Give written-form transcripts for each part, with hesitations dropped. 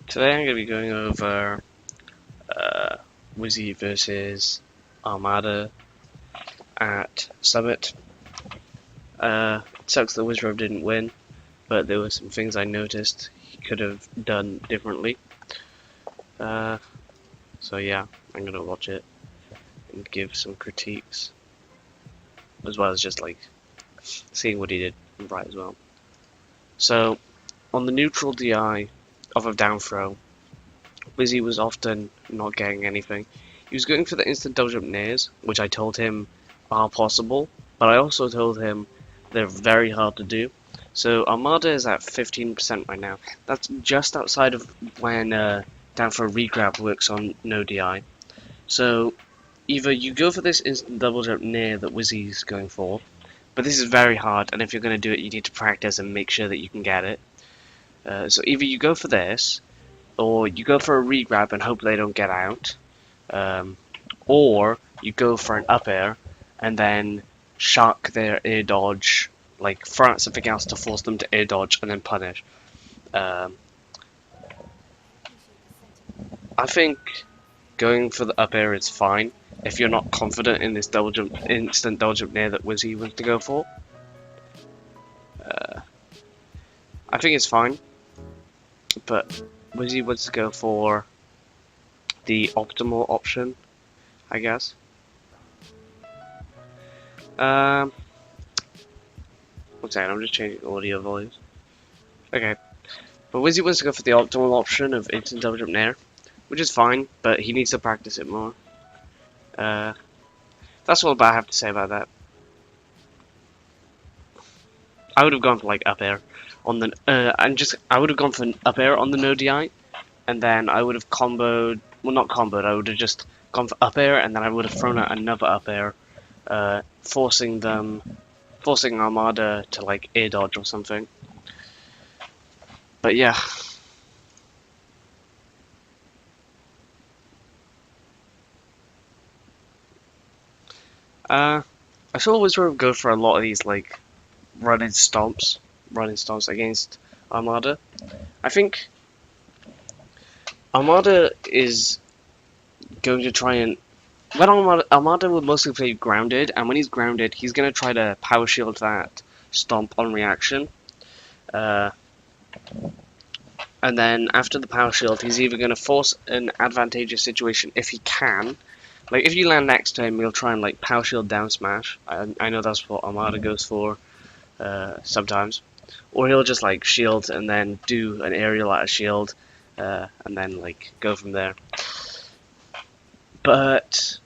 Today I'm going to be going over Wizzy versus Armada at Summit. It sucks that Wizzrobe didn't win, but there were some things I noticed he could have done differently. So yeah, I'm going to watch it and give some critiques, as well as just like seeing what he did right as well. So, on the neutral DI of a down throw, Wizzy was often not getting anything. He was going for the instant double jump nairs, which I told him are possible, but I also told him they're very hard to do. So Armada is at 15% right now. That's just outside of when down for a regrab works on no DI. So either you go for this instant double jump nair that Wizzy's going for, but this is very hard, and if you're going to do it, you need to practice and make sure that you can get it. So either you go for this, or you go for a regrab and hope they don't get out, or you go for an up air and then shock their air dodge, like throw out something else to force them to air dodge and then punish. I think going for the up air is fine if you're not confident in this double jump, instant double jump nair that Wizzy wants to go for. I think it's fine, but Wizzy wants to go for the optimal option, I guess. One second, I'm just changing audio volumes. Okay, but Wizzy wants to go for the optimal option of instant double jump nair, which is fine, but he needs to practice it more. That's all I have to say about that. I would have gone for like up air on the I would have gone for an up air on the no DI, and then I would have comboed. Well, not comboed. I would have just gone for up air, and then I would have thrown out another up air, forcing Armada to like air dodge or something. But yeah. I saw Wizzrobe go for a lot of these like running stomps against Armada. I think Armada is going to try and when Armada will mostly play grounded, and when he's grounded, he's going to try to power shield that stomp on reaction. And then after the power shield, he's either going to force an advantageous situation if he can. Like, if you land next to him, he'll try and, like, power shield down smash. I know that's what Armada goes for sometimes. Or he'll just, like, shield and then do an aerial out of shield and then, like, go from there. But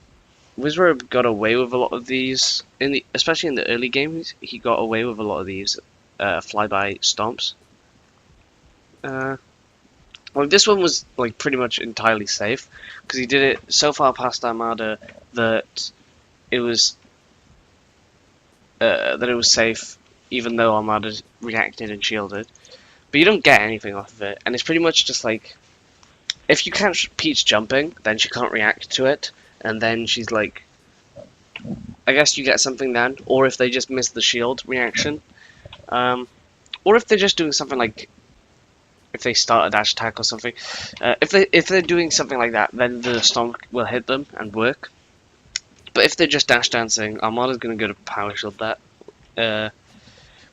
Wizzrobe got away with a lot of these, especially in the early games, he got away with a lot of these flyby stomps. Well, this one was like pretty much entirely safe because he did it so far past Armada that it was safe, even though Armada reacted and shielded. But you don't get anything off of it, and it's pretty much just like if you catch Peach jumping, then she can't react to it, and then she's like, I guess you get something then, or if they just miss the shield reaction, or if they're just doing something like. If they start a dash attack or something, if they're doing something like that, then the stomp will hit them and work. But if they're just dash dancing, Armada's going to go to power shield that,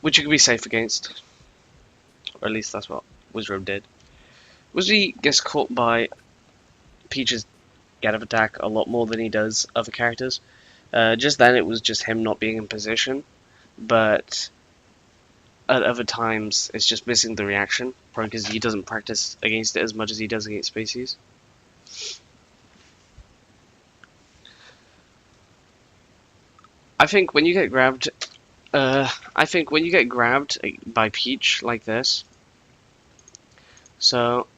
which you can be safe against, or at least that's what Wizzrobe did. Wizzy gets caught by Peach's get up attack a lot more than he does other characters. Just then it was just him not being in position, but at other times it's just missing the reaction, probably because he doesn't practice against it as much as he does against species. I think when you get grabbed by Peach like this, so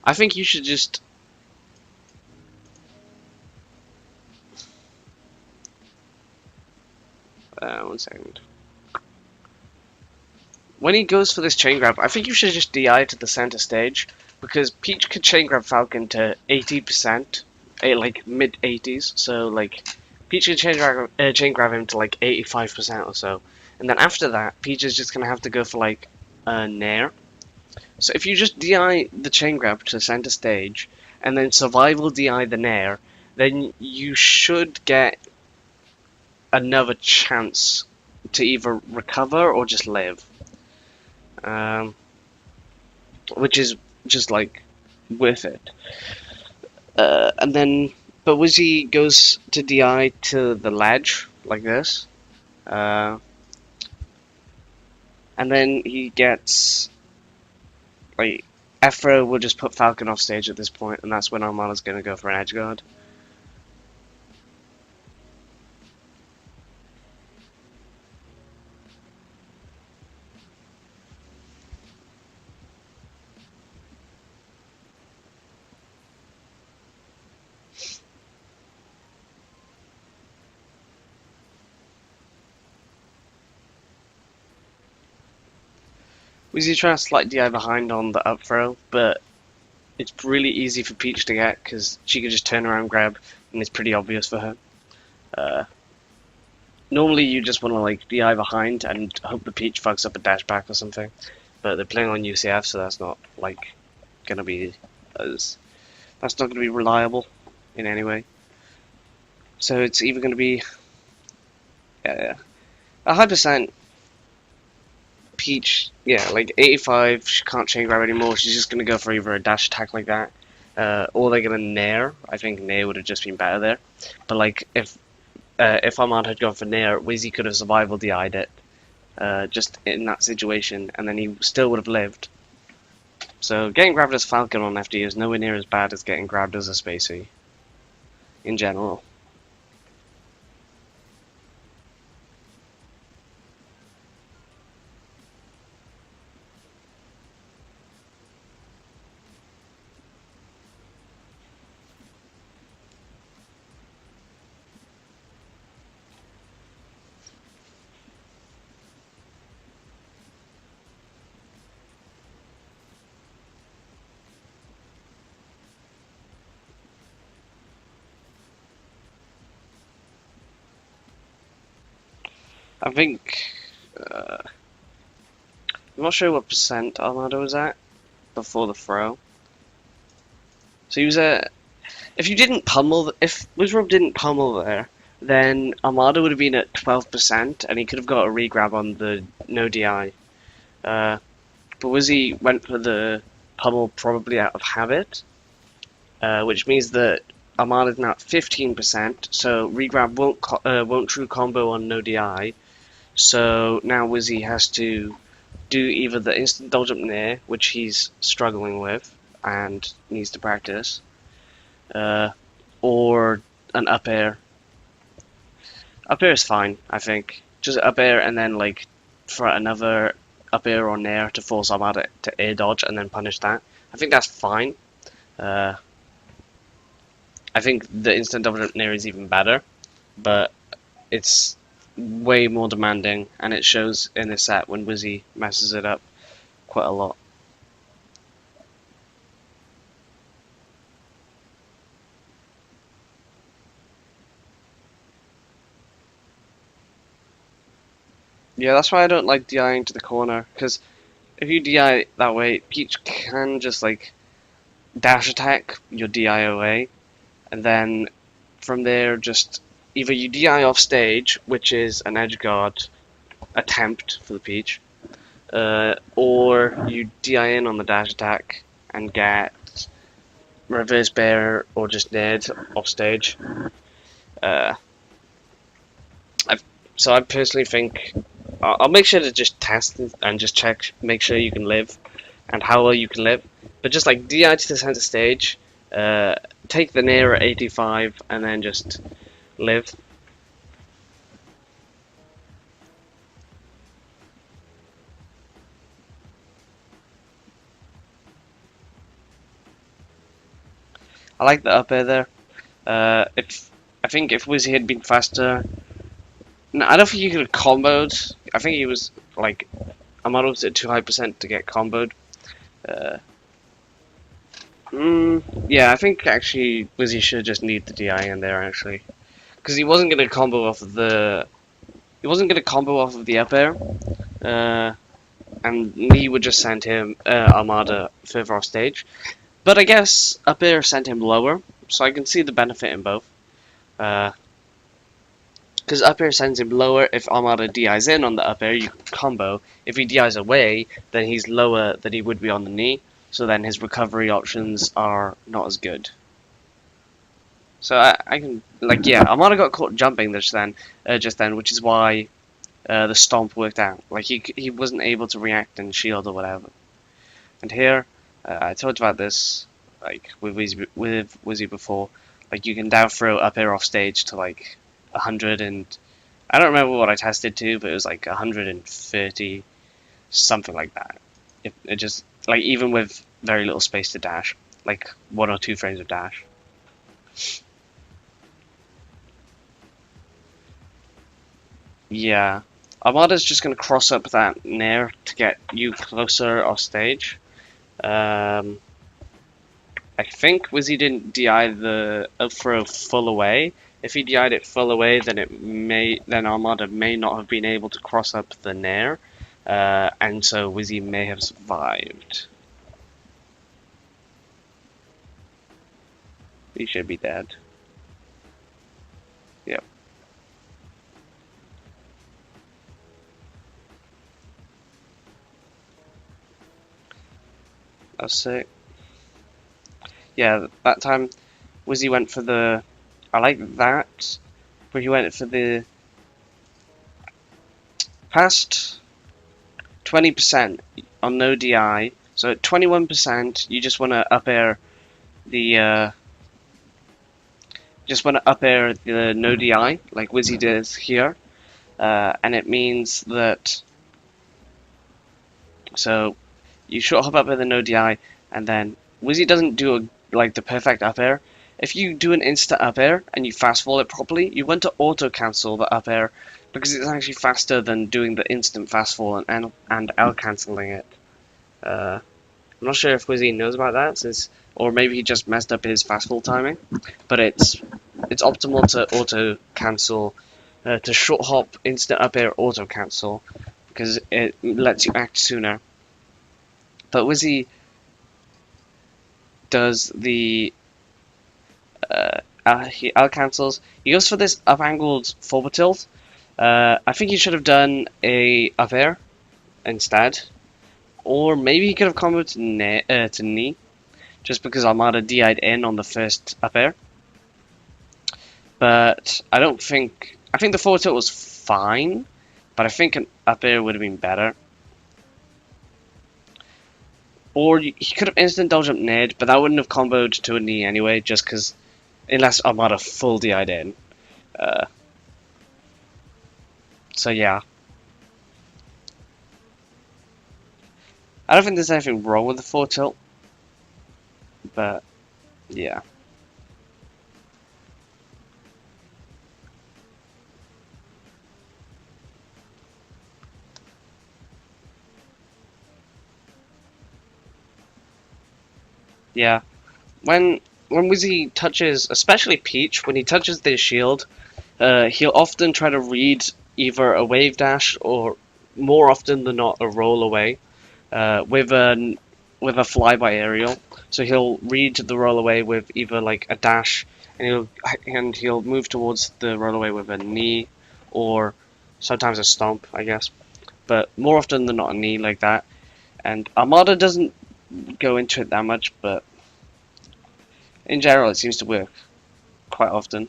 I think you should just one second. When he goes for this chain grab, I think you should just DI to the center stage, because Peach could chain grab Falcon to 80%, like mid 80s. So like Peach could chain grab him to like 85% or so, and then after that, Peach is just gonna have to go for like a nair, So if you just DI the chain grab to center stage, and then survival DI the Nair, then you should get another chance to either recover or just live. Which is just like worth it. And then, but Wizzy goes to DI to the ledge like this, and then he gets like Ephro will just put Falcon off stage at this point, and that's when Armada's gonna go for an edge guard. Wizzy trying to slight DI behind on the up throw, but it's really easy for Peach to get because she can just turn around, grab, and it's pretty obvious for her. Normally you just want to like DI behind and hope the Peach fucks up a dash back or something, but they're playing on UCF, so that's not like gonna be that's not gonna be reliable in any way. So it's either gonna be a high percent Peach, yeah, like 85. She can't chain grab anymore. She's just gonna go for either a dash attack like that, or they're gonna Nair. I think Nair would have just been better there, but like if Armada had gone for Nair, Wizzy could have survival DI'd it, just in that situation, and then he still would have lived. So getting grabbed as Falcon on FD is nowhere near as bad as getting grabbed as a Spacey, in general. I think, I'm not sure what percent Armada was at before the throw. So he was at, if you didn't pummel, if Wizzrobe didn't pummel there, then Armada would have been at 12%, and he could have got a regrab on the no DI. But Wizzy went for the pummel probably out of habit, which means that Armada's now at 15%, so regrab won't true combo on no DI. So now Wizzy has to do either the instant dodge up Nair, which he's struggling with and needs to practice, or an up air. Up air is fine, I think. Just up air and then like for another up air or Nair to force Armada to air dodge and then punish that. I think that's fine. I think the instant double jump Nair is even better, but it's way more demanding, and it shows in this set when Wizzy messes it up quite a lot. Yeah, that's why I don't like DIing to the corner, because if you DI that way, Peach can just like dash attack your DI away, and then from there just either you DI off stage, which is an edge guard attempt for the Peach, or you DI in on the dash attack and get reverse bear or just nade off stage. So I personally think I'll make sure to just test and just check, make sure you can live and how well you can live. But just like DI to the center stage, take the Nair at 85 and then just live. I like the up air there. I think if Wizzy had been faster, no, I don't think he could have comboed. I think he was like, Armada was at too high percent to get comboed. Yeah, I think actually Wizzy should just need the DI in there actually, because he wasn't gonna combo off of the, up air. and Knee would just send him Armada further off stage. But I guess up air sent him lower, so I can see the benefit in both. Because up air sends him lower. If Armada DIs in on the up air, you combo. If he DIs away, then he's lower than he would be on the knee. So then his recovery options are not as good. So I can, like, yeah, Armada got caught jumping just then, which is why the stomp worked out. Like, he wasn't able to react and shield or whatever. And here, I talked about this, like, with Wizzy before. Like, you can down throw up air off stage to, like, 100 and... I don't remember what I tested to, but it was, like, 130, something like that. It just, like, even with very little space to dash. Like, 1 or 2 frames of dash. Yeah. Armada's just going to cross up that nair to get you closer off stage. I think Wizzy didn't DI the up throw full away. If he DI'd it full away, then Armada may not have been able to cross up the nair, and so Wizzy may have survived. He should be dead. Yep. That's sick. Yeah, that time Wizzy went for the... I like that, where he went for the past 20% on no DI. So at 21%, you just want to up air the no DI, like Wizzy does here, and it means that. So you short hop up with a no DI, and then Wizzy doesn't do like the perfect up air. If you do an instant up air and you fast fall it properly, you want to auto cancel the up air because it's actually faster than doing the instant fast fall and out cancelling it. I'm not sure if Wizzy knows about that, or maybe he just messed up his fast fall timing. But it's optimal to auto cancel, to short hop instant up air auto cancel because it lets you act sooner. But Wizzy does the he out cancels. He goes for this up angled forward tilt. I think he should have done a up air instead, or maybe he could have comboed to knee, just because Armada DI'd in on the first up air. But I don't think. I think the forward tilt was fine, but I think an up air would have been better. Or he could have instant dodge up Ned, but that wouldn't have comboed to a knee anyway, just because, unless Armada full DI'd in. So yeah. I don't think there's anything wrong with the forward tilt, but yeah. Yeah, when Wizzy touches, especially Peach, when he touches their shield, he'll often try to read either a wave dash or, more often than not, a roll away with a flyby aerial. So he'll read the roll away with either like a dash, and he'll move towards the roll away with a knee, or sometimes a stomp, I guess. But more often than not, a knee like that. And Armada doesn't go into it that much, but in general it seems to work quite often.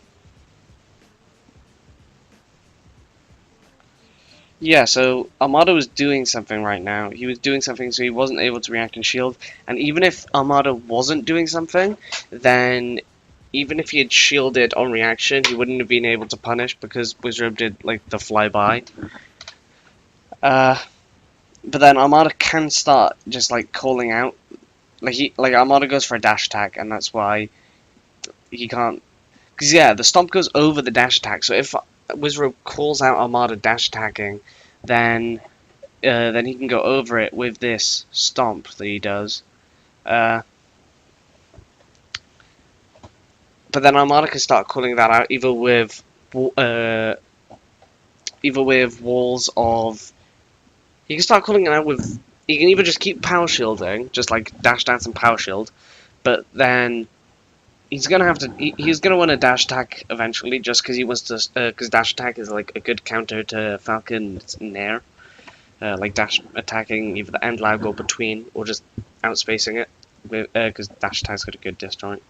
Yeah, so Armada was doing something right now. He was doing something, so he wasn't able to react and shield. And even if Armada wasn't doing something, then even if he had shielded on reaction, he wouldn't have been able to punish because Wizzrobe did like the flyby. But then Armada can start just like calling out. Like Armada goes for a dash attack, and that's why he can't. Because yeah, the stomp goes over the dash attack. So if Wizzrobe calls out Armada dash attacking, then he can go over it with this stomp that he does. But then Armada can start calling that out either with walls of You can start calling it out with. You can either just keep power shielding, just like dash dance and power shield, but then he's gonna have to. He's gonna want to dash attack eventually, just because he wants to. Because dash attack is like a good counter to Falcon's Nair, like dash attacking either the end lag or between, or just outspacing it, because dash attack's got a good disjoint.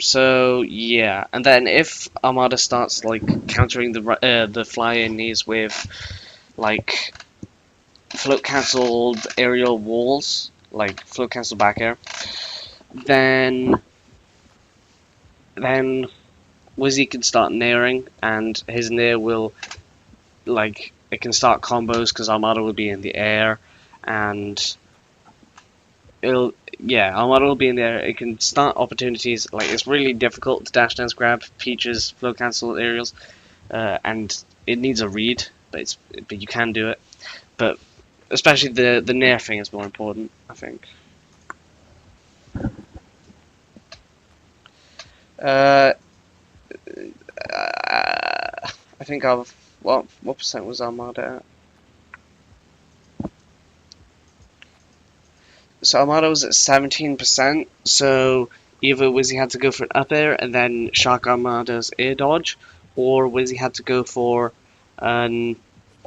So yeah, and then if Armada starts like countering the fly-in knees with like float cancelled aerial walls, like float cancelled back air, then Wizzy can start nairing, and his nair will like it can start combos because Armada will be in the air, and Armada will be in there. It can start opportunities. Like it's really difficult to dash dance grab Peach's flow cancel aerials, and it needs a read, but you can do it. But especially the nair thing is more important, I think. I think I've what percent was Armada at? So Armada was at 17%, so either Wizzy had to go for an up air and then shock Armada's air dodge, or Wizzy had to go for the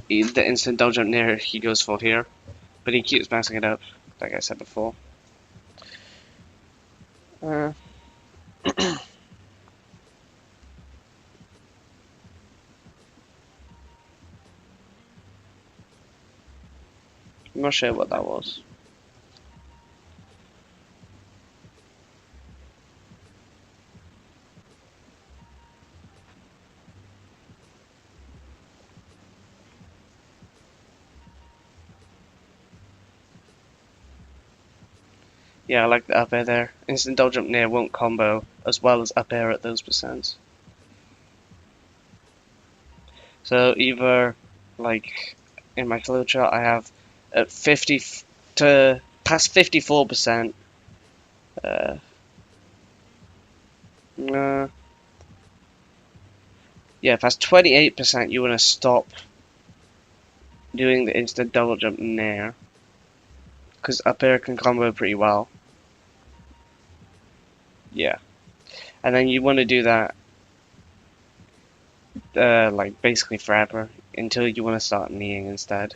instant dodge jump nair he goes for here. But he keeps bouncing it up, like I said before. I'm not sure what that was. Yeah, I like the up air there. Instant dodge jump nair won't combo as well as up air at those percents. So either, like, in my flow chart, I have at 50 to past 54%. Yeah, past 28%, you want to stop doing the instant double jump nair, because up air can combo pretty well. Yeah, and then you want to do that like basically forever until you want to start kneeing instead.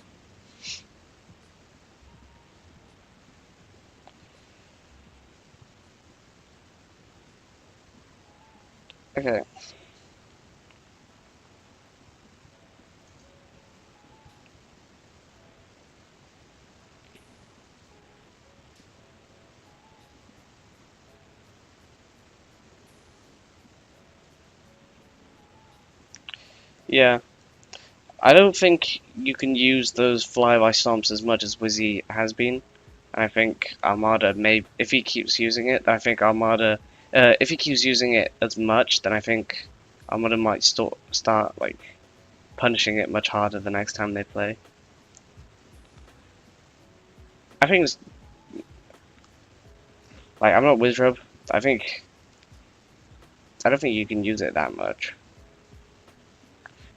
Okay. Yeah. I don't think you can use those flyby stomps as much as Wizzy has been. I think Armada may, if he keeps using it, I think Armada, if he keeps using it as much, then I think Armada might start like punishing it much harder the next time they play. I think it's, like, I'm not Wizzrobe. I don't think you can use it that much.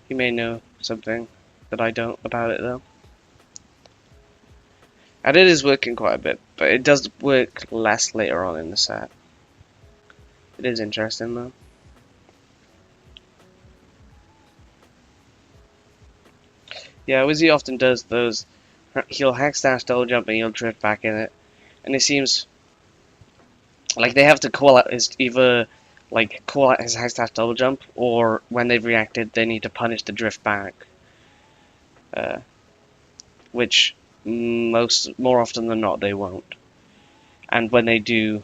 You may know something that I don't about it though. And it is working quite a bit, but it does work less later on in the set. It is interesting though. Yeah, Wizzy often does those. He'll hex dash double jump and he'll drift back in it, and it seems like they have to call out his call out his hex dash double jump, or when they've reacted, they need to punish the drift back, which more often than not they won't. And when they do,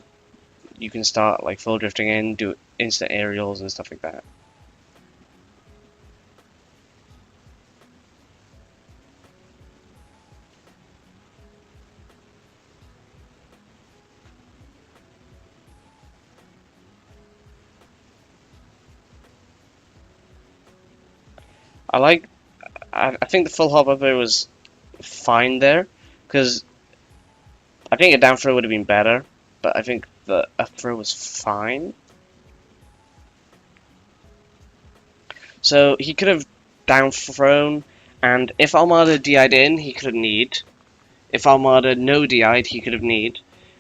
you can start like full drifting in, do instant aerials and stuff like that. I think the full hop up air was fine there, because I think a down throw would have been better, but I think the up throw was fine. So he could have down thrown, and if Armada DI'd in, he could have kneed. If Armada no DI'd, he could have kneed.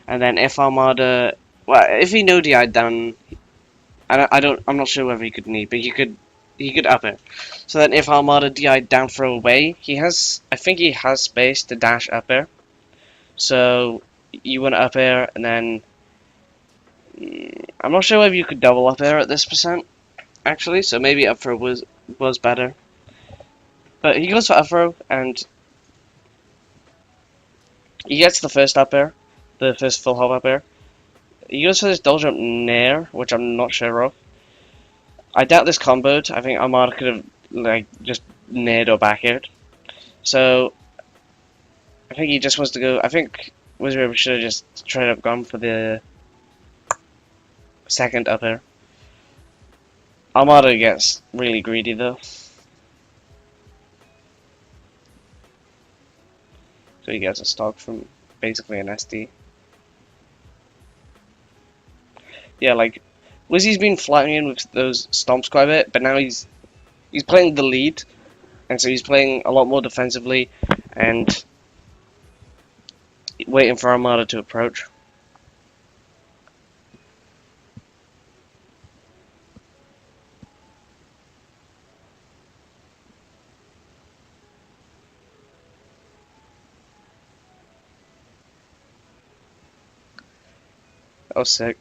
And then if Armada, well, if he no DI'd, then I'm not sure whether he could knee, but he could up it. So then if Armada DI'd down throw away, I think he has space to dash up air. So you want to up air, and then I'm not sure whether you could double up air at this percent actually. So maybe up throw was better. But he goes for up throw, and he gets the first up air, the first full hop up air. He goes for this double jump nair, which I'm not sure of. I doubt this comboed. I think Armada could have like just naired or back aired. So I think he just wants to go. I think Wizzrobe should have just straight up gone for the second up air. Armada gets really greedy though. So he gets a stock from basically an SD. Yeah, like Wizzy's been flying in with those stomps quite a bit, but now he's playing the lead, and so he's playing a lot more defensively and waiting for Armada to approach. That was sick.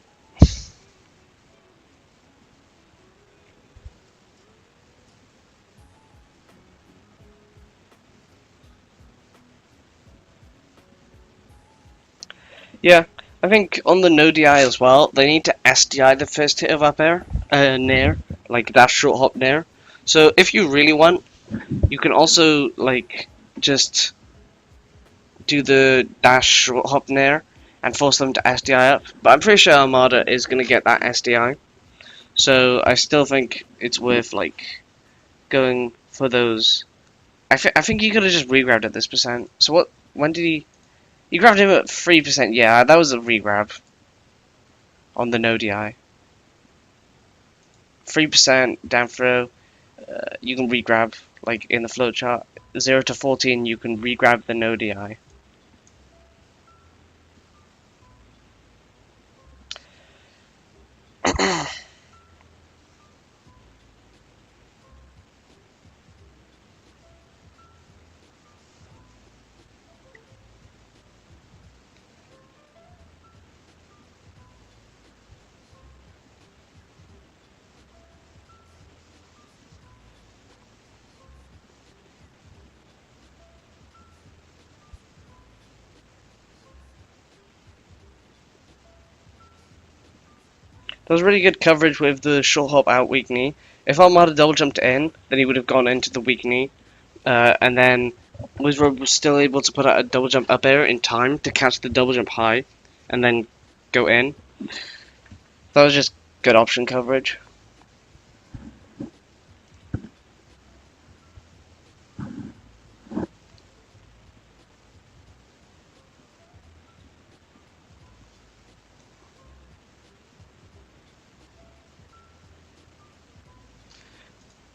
Yeah, I think on the no DI as well, they need to SDI the first hit of up air, nair, like dash short hop nair. So if you really want, you can also like just do the dash short hop nair and force them to SDI up. But I'm pretty sure Armada is gonna get that SDI. So I still think it's worth like going for those. I think he could have just regrabbed at this percent. So what? When did he? You grabbed him at 3%, yeah, that was a regrab on the no DI. 3% down throw, you can regrab, like in the flowchart. 0 to 14, you can regrab the no DI. There was really good coverage with the short hop out weak knee. If Armada double jumped in, then he would have gone into the weak knee. And then Wizzrobe was still able to put out a double jump up air in time to catch the double jump high and then go in. That was just good option coverage.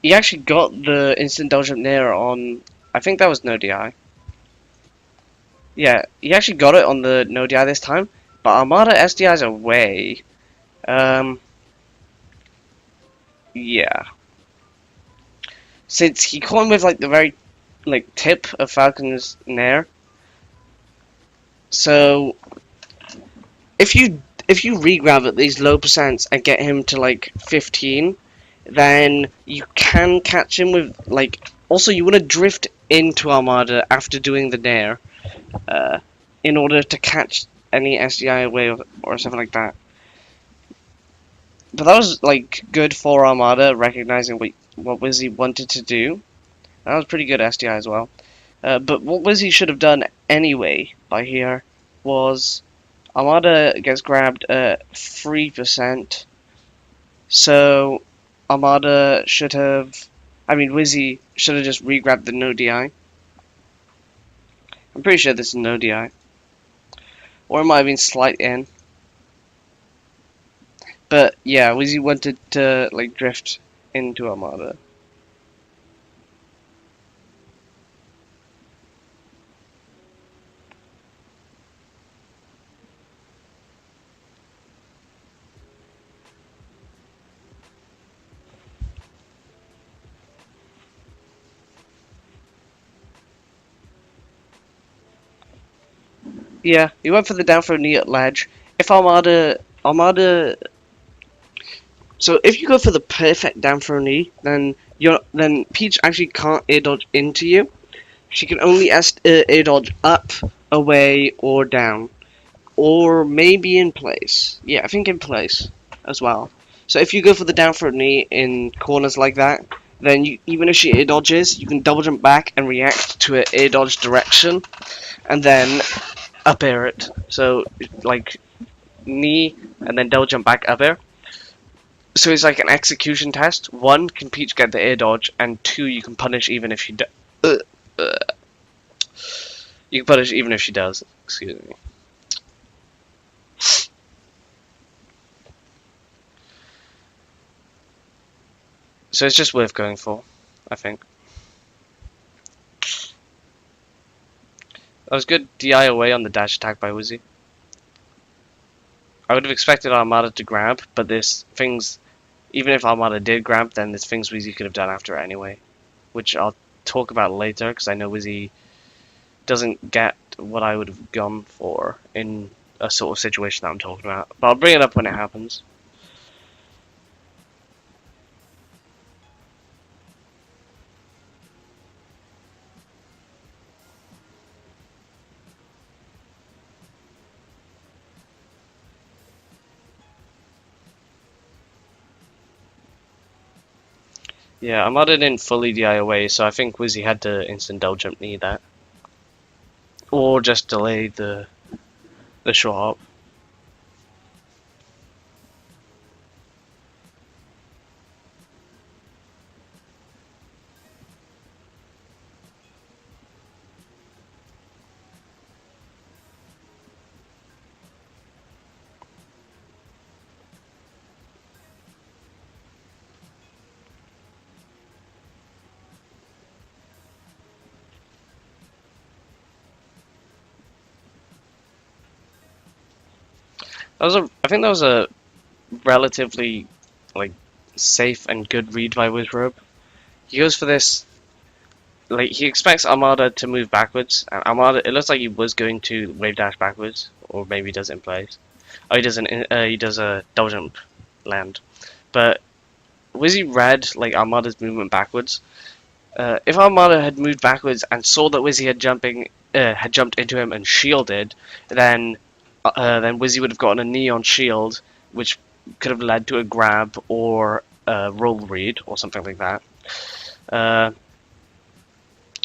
He actually got the instant double jump nair on, I think that was no DI. Yeah, he actually got it on the no DI this time, but Armada SDIs away. Yeah. Since he caught him with like the very like tip of Falcon's nair. So if you regrab at these low percents and get him to like 15, then you can catch him with like. Also, you want to drift into Armada after doing the nair, in order to catch any SDI away or something like that. But that was like good for Armada, recognizing what Wizzy wanted to do. That was pretty good SDI as well. But what Wizzy should have done anyway by here was Armada gets grabbed at 3%. So Armada should have, Wizzy should have just re-grabbed the no DI. I'm pretty sure this is no DI. Or it might have been slight in. But yeah, Wizzy wanted to like drift into Armada. Yeah, he went for the down throw knee at ledge. If Armada, so if you go for the perfect down throw knee, then Peach actually can't air dodge into you. She can only air dodge up, away, or down, or maybe in place. Yeah, I think in place as well. So if you go for the down throw knee in corners like that, then even if she air dodges, you can double jump back and react to an air dodge direction, and then up air it. So like knee and then double jump back up air. So it's like an execution test. One, can Peach get the air dodge, and two, you can punish even if she you can punish even if she does. Excuse me. So it's just worth going for, I think. That was good DI away on the dash attack by Wizzy. I would have expected Armada to grab, but there's things, even if Armada did grab, then there's things Wizzy could have done after it anyway, which I'll talk about later, because I know Wizzy doesn't get what I would have gone for in a sort of situation that I'm talking about. But I'll bring it up when it happens. Yeah, Armada didn't fully DI away, so I think Wizzy had to instant double jump knee that. Or just delay the short hop. I think that was a relatively like safe and good read by Wizzrobe. He goes for this, like he expects Armada to move backwards, and Armada, it looks like he was going to wave dash backwards, or maybe he does it in place. Oh, he does a double jump land, but Wizzy read like Armada's movement backwards. If Armada had moved backwards and saw that Wizzy had jumped into him and shielded, then Wizzy would have gotten a knee on shield, which could have led to a grab or a roll read or something like that.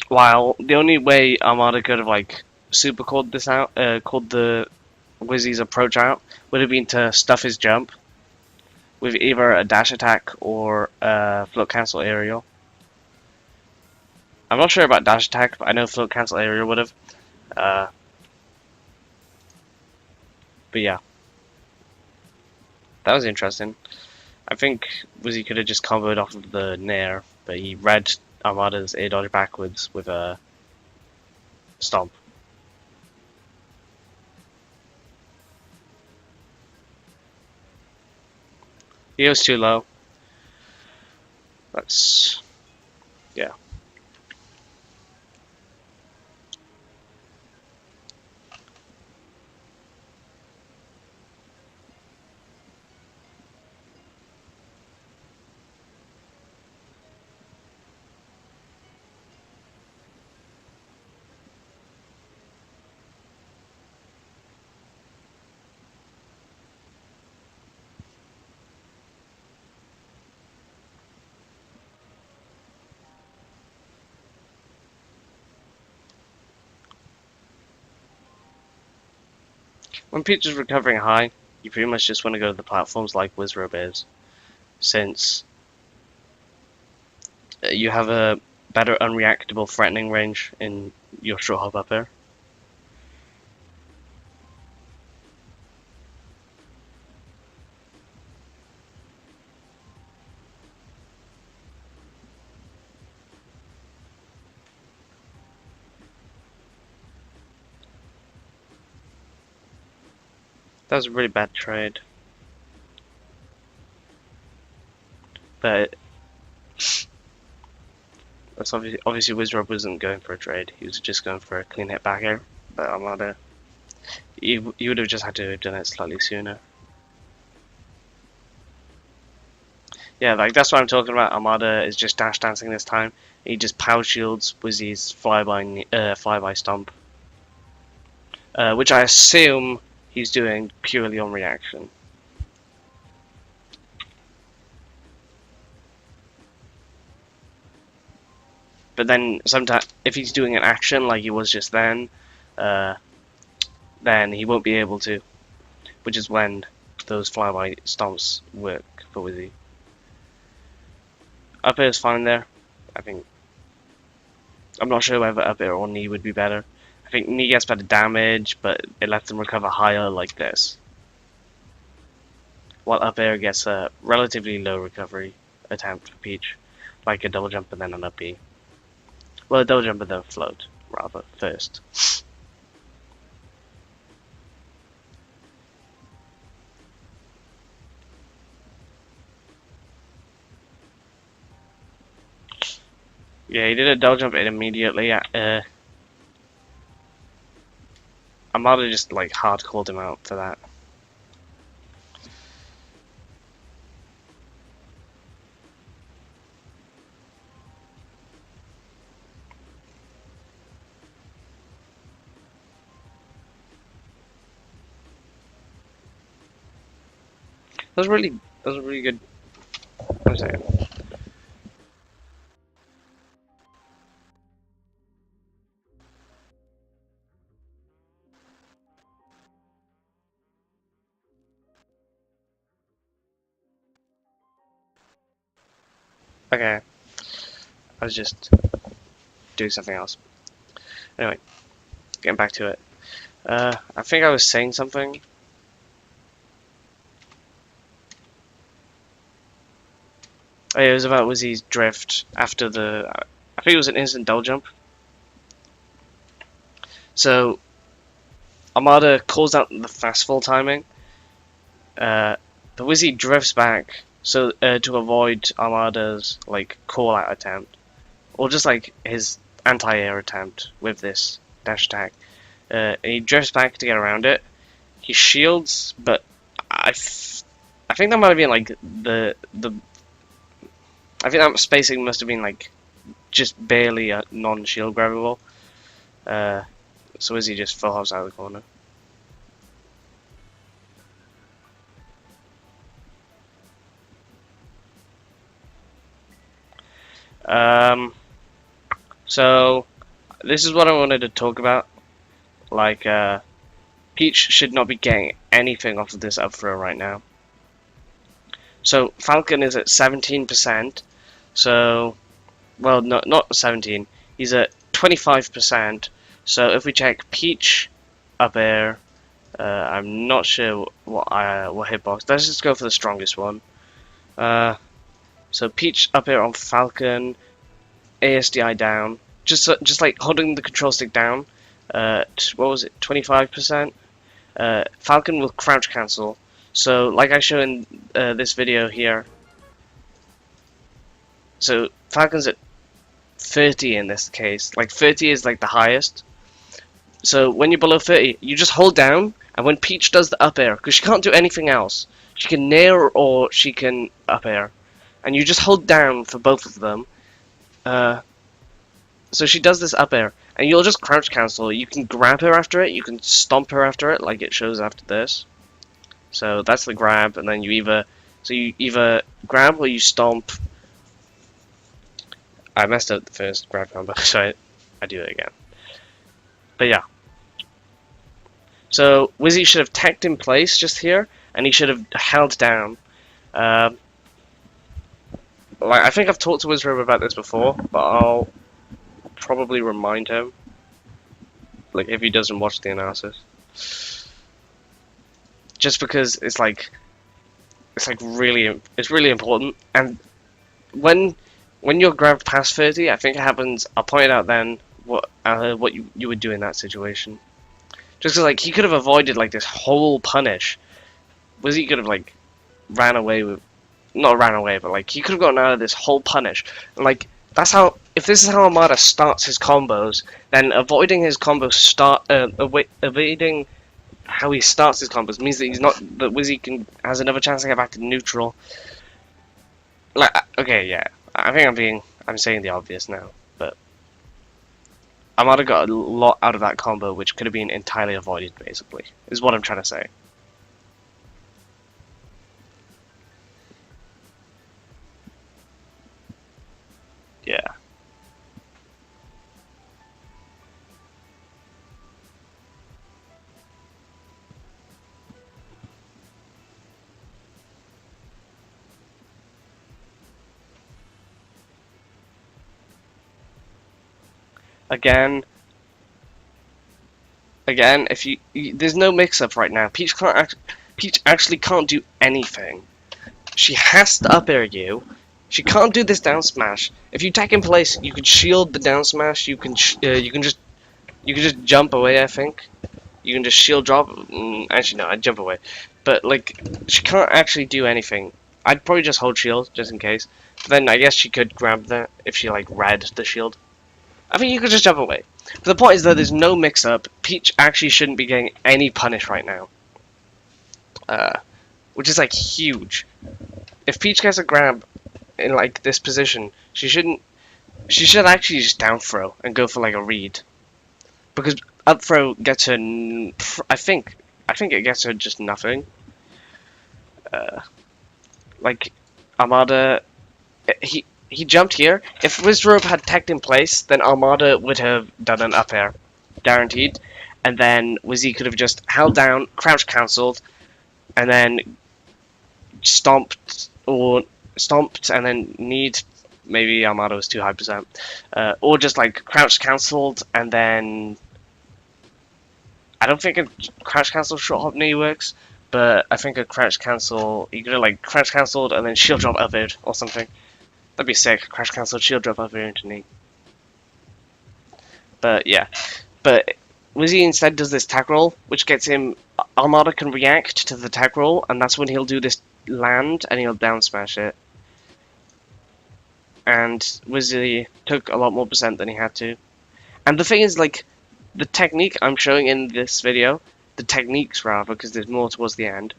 While the only way Armada could have like super called this out, called the Wizzy's approach out, would have been to stuff his jump with either a dash attack or a float cancel aerial. I'm not sure about dash attack, but I know float cancel aerial would have. But yeah, that was interesting. I think Wizzy could have just comboed off of the Nair, but he read Armada's air dodge backwards with a stomp. He goes too low. That's, yeah. When Peach is recovering high, you pretty much just want to go to the platforms like Wizzrobe is, since you have a better unreactable threatening range in your short hop up air. That was a really bad trade. But that's obviously Wizzrobe wasn't going for a trade. He was just going for a clean hit back air. But Armada you would have just had to have done it slightly sooner. Yeah, like that's what I'm talking about. Armada is just dash dancing this time. He just power shields Wizzy's flyby stomp, which I assume he's doing purely on reaction. But then sometimes, if he's doing an action like he was just then he won't be able to, which is when those flyby stomps work for Wizzy. Up air is fine there. I think. I'm not sure whether up air or knee would be better. I think knee gets better damage, but it lets them recover higher like this. While up air gets a relatively low recovery attempt for Peach, like a double jump and then an up B. Well, a double jump and then a float, rather, first. Yeah, he did a double jump in immediately. Armada just like hard called him out for that. That was a really good. One second. Okay, I was just doing something else. Anyway, getting back to it. I think I was saying something. Oh, yeah, it was about Wizzy's drift after the. I think it was an instant double jump. So, Armada calls out the fast fall timing. But Wizzy drifts back so to avoid Armada's like call out attempt, or just like his anti-air attempt with this dash attack. And he drifts back to get around it. He shields, but I think that might have been like the. I think that spacing must have been like just barely a non-shield grabbable. So Wizzy just full hops out of the corner. So this is what I wanted to talk about. Like, Peach should not be getting anything off of this up throw right now. So Falcon is at 17%. So, well, no, not 17. He's at 25%. So if we check Peach up air, I'm not sure what hitbox. Let's just go for the strongest one. So Peach up air on Falcon, ASDI down. Just like holding the control stick down. What was it? 25%. Falcon will crouch cancel. So like I show in this video here. So Falcon's at 30 in this case. Like 30 is like the highest. So when you're below 30, you just hold down, and when Peach does the up air, because she can't do anything else, she can nair or she can up air, and you just hold down for both of them. So she does this up air, and you'll just crouch cancel. You can grab her after it, you can stomp her after it, like it shows after this. So that's the grab, and then you either grab or you stomp. I messed up the first grab combo, so I do it again. But yeah. So Wizzy should have teched in place just here, and he should have held down. Like I think I've talked to Wizzrobe about this before, but I'll probably remind him. Like if he doesn't watch the analysis. Just because it's really important, and when you're grabbed past 30, I think it happens. I'll point out then what you would do in that situation. Just because like he could have avoided like this whole punish. Wizzy could have like ran away with, not ran away, but like he could have gotten out of this whole punish. And like that's how, if this is how Armada starts his combos, then avoiding his combo evading how he starts his combos means that Wizzy has another chance to get back to neutral. Like, okay, yeah, I think I'm saying the obvious now, but Armada got a lot out of that combo, which could have been entirely avoided. Basically, is what I'm trying to say. Yeah. Again, if there's no mix-up right now. Peach actually can't do anything. She has to up air you. She can't do this down smash. If you tech in place, you can shield the down smash. You can just jump away. I think you can just shield drop. Actually, no, I'd jump away. But like, she can't actually do anything. I'd probably just hold shield just in case. But then I guess she could grab that if she like read the shield. I think you could just jump away. But the point is that there's no mix-up. Peach actually shouldn't be getting any punish right now. Which is like huge. If Peach gets a grab in like this position, she should actually just down throw and go for like a read. Because up throw gets her, I think it gets her just nothing. Like Armada, he jumped here. If Wizzrobe had teched in place, then Armada would have done an up air, guaranteed. And then Wizzy could have just held down, crouch cancelled, and then stomped, and then need. Maybe Armada was too high percent, or just like crouch cancelled and then. I don't think a crouch cancel short hop knee works, but I think a crouch cancel. You could have like crouch cancelled and then shield drop up air or something. That'd be sick. Crash cancel, shield drop up here into knee. But yeah. But Wizzy instead does this tag roll, which gets him. Armada can react to the tag roll, and that's when he'll do this land and he'll down smash it. And Wizzy took a lot more percent than he had to. And the thing is, like, the technique I'm showing in this video, the techniques rather, because there's more towards the end,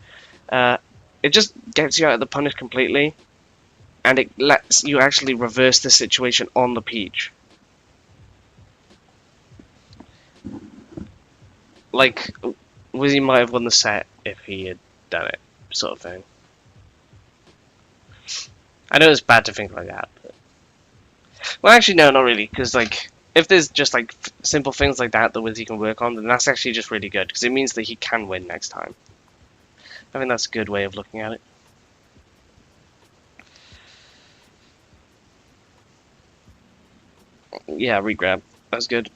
it just gets you out of the punish completely. And it lets you actually reverse the situation on the Peach. Like, Wizzy might have won the set if he had done it, sort of thing. I know it's bad to think like that, but... Well, actually, no, not really, because, like, if there's just, like, simple things like that Wizzy can work on, then that's actually just really good, because it means that he can win next time. I think that's a good way of looking at it. Yeah, regrab. That's good.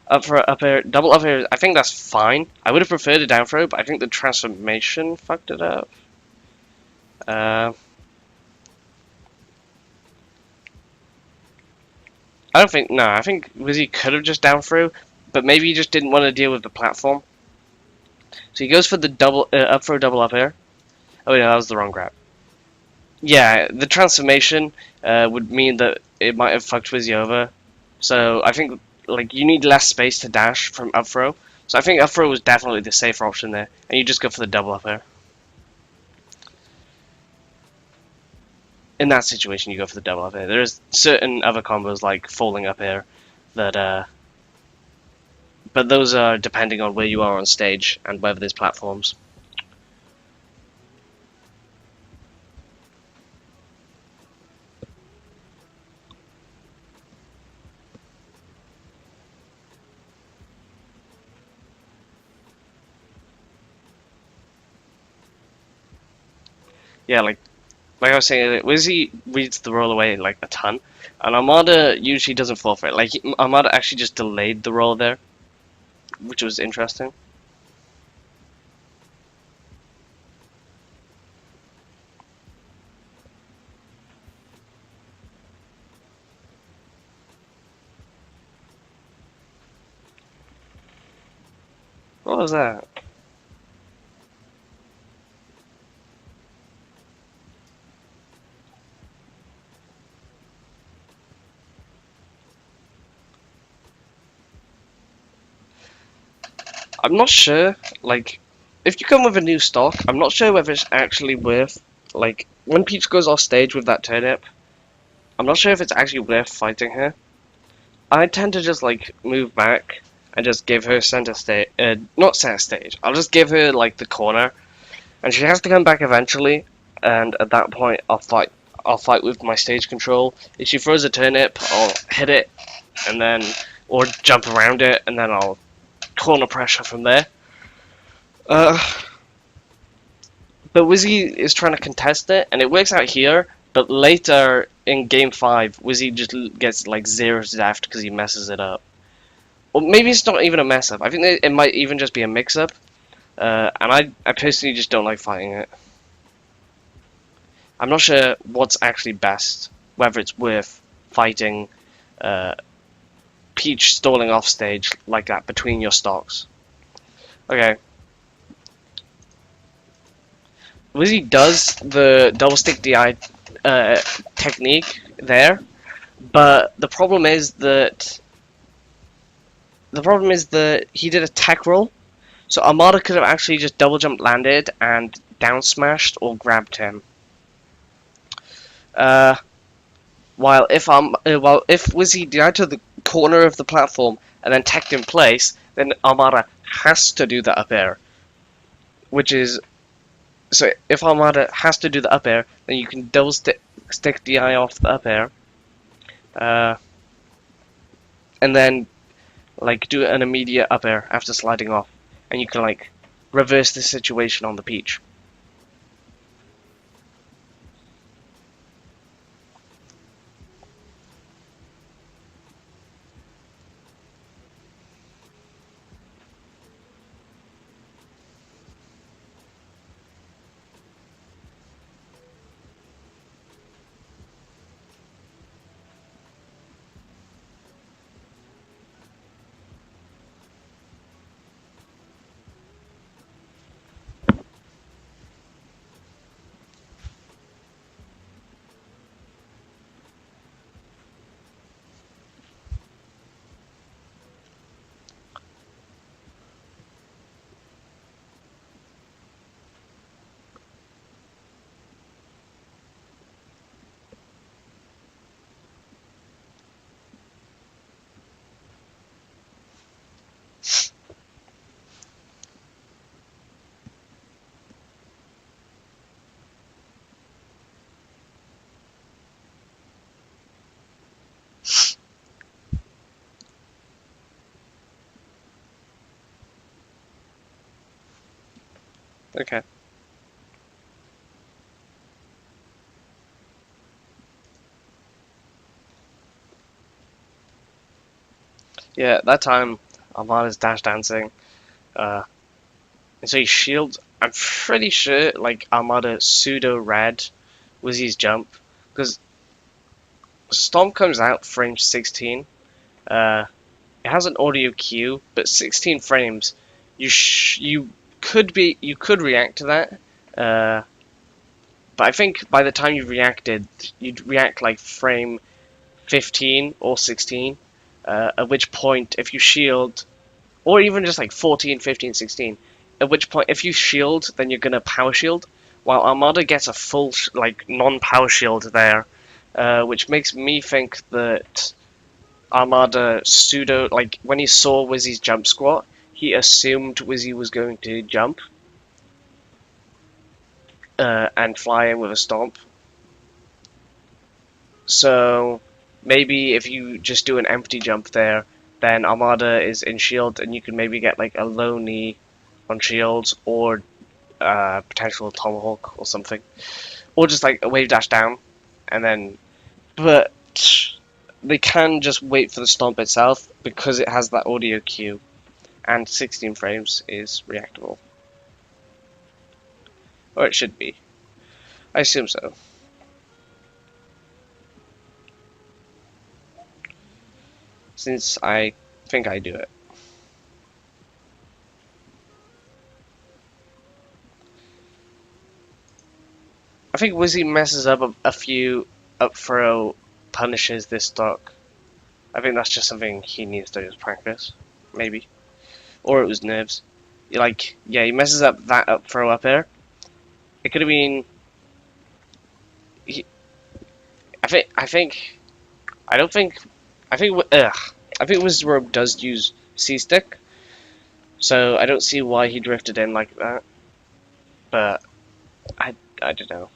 Up air, double up air. I think that's fine. I would have preferred a down throw, but I think the transformation fucked it up. I don't think. No, I think Wizzy could have just down throw, but maybe he just didn't want to deal with the platform. So he goes for the double up throw, double up air. Oh yeah, that was the wrong grab. Yeah, the transformation would mean that it might have fucked Wizzy over. So I think like you need less space to dash from up throw. So I think up throw was definitely the safer option there, and you just go for the double up air. In that situation, you go for the double up air. There's certain other combos like falling up air that, but those are depending on where you are on stage and whether there's platforms. Yeah, like I was saying, Wizzy reads the roll away like a ton, and Armada usually doesn't fall for it. Like Armada actually just delayed the roll there, which was interesting. What was that? I'm not sure, like, if you come with a new stock, I'm not sure whether it's actually worth, like, when Peach goes off stage with that turnip, I'm not sure if it's actually worth fighting her. I tend to just, like, move back and just give her center stage, not center stage, I'll just give her, like, the corner, and she has to come back eventually, and at that point, I'll fight with my stage control. If she throws a turnip, I'll hit it, and then, or jump around it, and then I'll corner pressure from there. But Wizzy is trying to contest it, and it works out here, but later in game 5, Wizzy just gets like 0 to death because he messes it up. Or maybe it's not even a mess up. I think it might even just be a mix up, and I personally just don't like fighting it. I'm not sure what's actually best, whether it's worth fighting Peach stalling off stage like that between your stocks. Okay. Wizzy does the double stick DI technique there, but the problem is that he did a tech roll, so Armada could have actually just double jump landed and down smashed or grabbed him. While if Wizzy DI to the corner of the platform and then teched in place, then Armada has to do the up air, which is. So if Armada has to do the up air, then you can double stick DI off the up air, and then like do an immediate up air after sliding off, and you can like reverse the situation on the Peach. Okay. Yeah, that time Armada's dash dancing. And so he shields. I'm pretty sure like Armada pseudo read Wizzy's jump because Storm comes out frame 16. It has an audio cue, but 16 frames. You could react to that. But I think by the time you reacted, you'd react like frame 15 or 16. At which point, if you shield, or even just like 14, 15, 16, at which point, if you shield, then you're gonna power shield, while Armada gets a full, like, non-power shield there, which makes me think that Armada pseudo, like, when he saw Wizzy's jump squat, he assumed Wizzy was going to jump, and fly in with a stomp. So maybe if you just do an empty jump there, then Armada is in shield, and you can maybe get like a low knee on shields, or potential tomahawk or something, or just like a wave dash down, and then. But they can just wait for the stomp itself because it has that audio cue, and 16 frames is reactable, or it should be. I assume so. Since I think I do it. I think Wizzy messes up a few up throw punishes this stock. I think that's just something he needs to just practice. Maybe. Or it was nerves. like, yeah, he messes up that up throw up air. It could have been. I don't think. I think Wizzrobe does use C stick, so I don't see why he drifted in like that. But I don't know.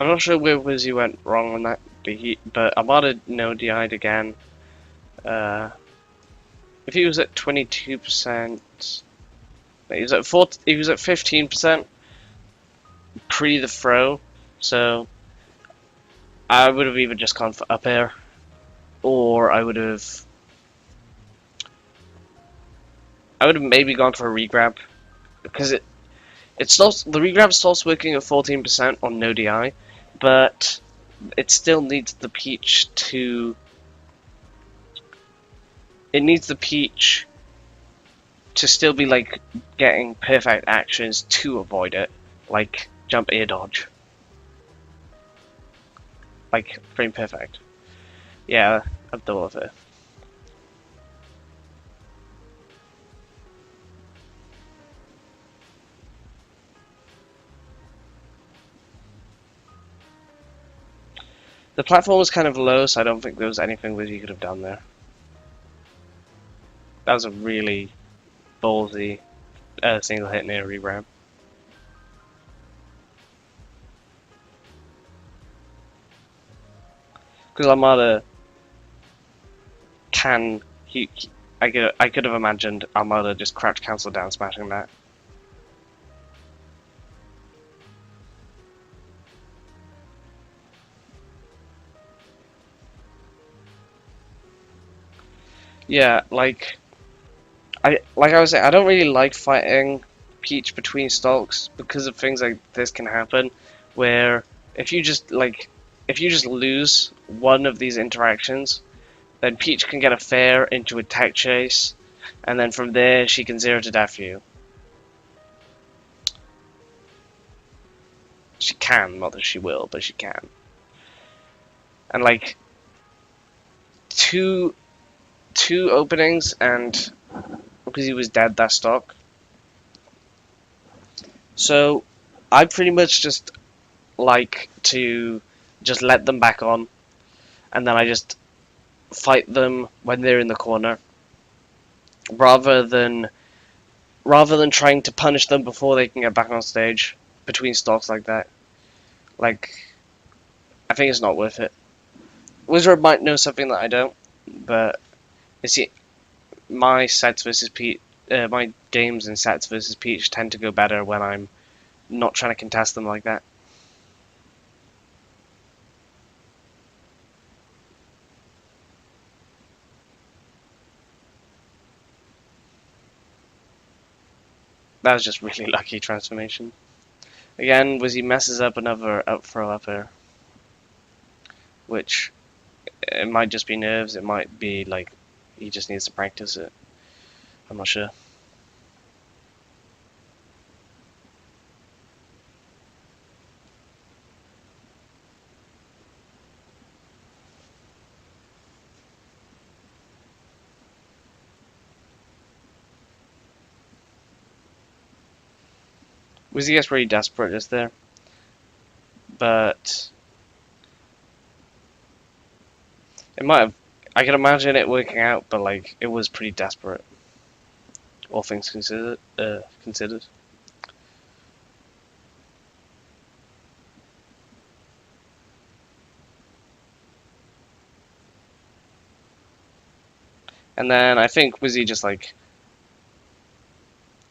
I'm not sure where Wizzy went wrong on that, but Armada no DI'd again. If he was at 22%, he was at 15% pre the throw, so I would have either just gone for up air, or I would have maybe gone for a regrab, because the regrab starts working at 14% on no DI, but it still needs the peach to. It needs the peach to still be like getting perfect actions to avoid it, like jump air dodge, like frame perfect. Yeah, I've done with it. The platform was kind of low, so I don't think there was anything that you could have done there. That was a really ballsy single hit near regrab. Because Armada can I could have imagined Armada just crouch cancel down smashing that. Yeah, like I was saying, I don't really like fighting Peach between stalks because of things like this can happen, where if you just lose one of these interactions, then Peach can get a fair into a tech chase, and then from there she can 0 to death you. She can, not that she will, but she can. And like two openings, and because he was dead that stock. So I pretty much just like to just let them back on, and then I just fight them when they're in the corner, rather than trying to punish them before they can get back on stage between stocks like that. Like, I think it's not worth it. Wizzrobe might know something that I don't, but you see, my sets versus Peach, my games and sets versus Peach tend to go better when I'm not trying to contest them like that. That was just really lucky transformation. Again, Wizzy messes up another up throw up air, which it might just be nerves, it might be like he just needs to practice it. I'm not sure. Wizzy gets pretty desperate just there, but it might have. I can imagine it working out, but like it was pretty desperate, all things considered. Considered. And then I think Wizzy just like,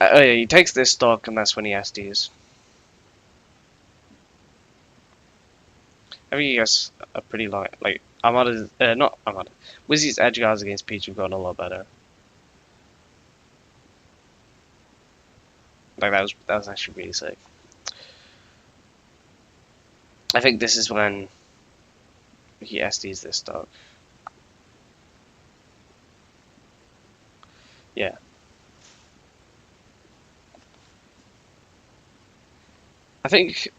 oh yeah, he takes this stock, and that's when he SDs. I think you guys are pretty like Armada, not Armada. Wizzy's edge guards against Peach have gotten a lot better. Like that was actually really sick. I think this is when he SDs this stock. Yeah. I think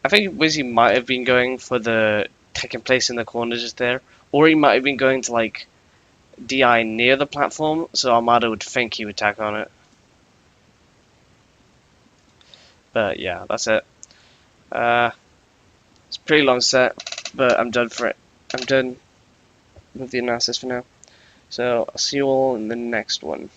Wizzy might have been going for the taking place in the corner just there, or he might have been going to like DI near the platform, so Armada would think he would tack on it. But yeah, that's it. It's a pretty long set, but I'm done for it. I'm done with the analysis for now. So I'll see you all in the next one.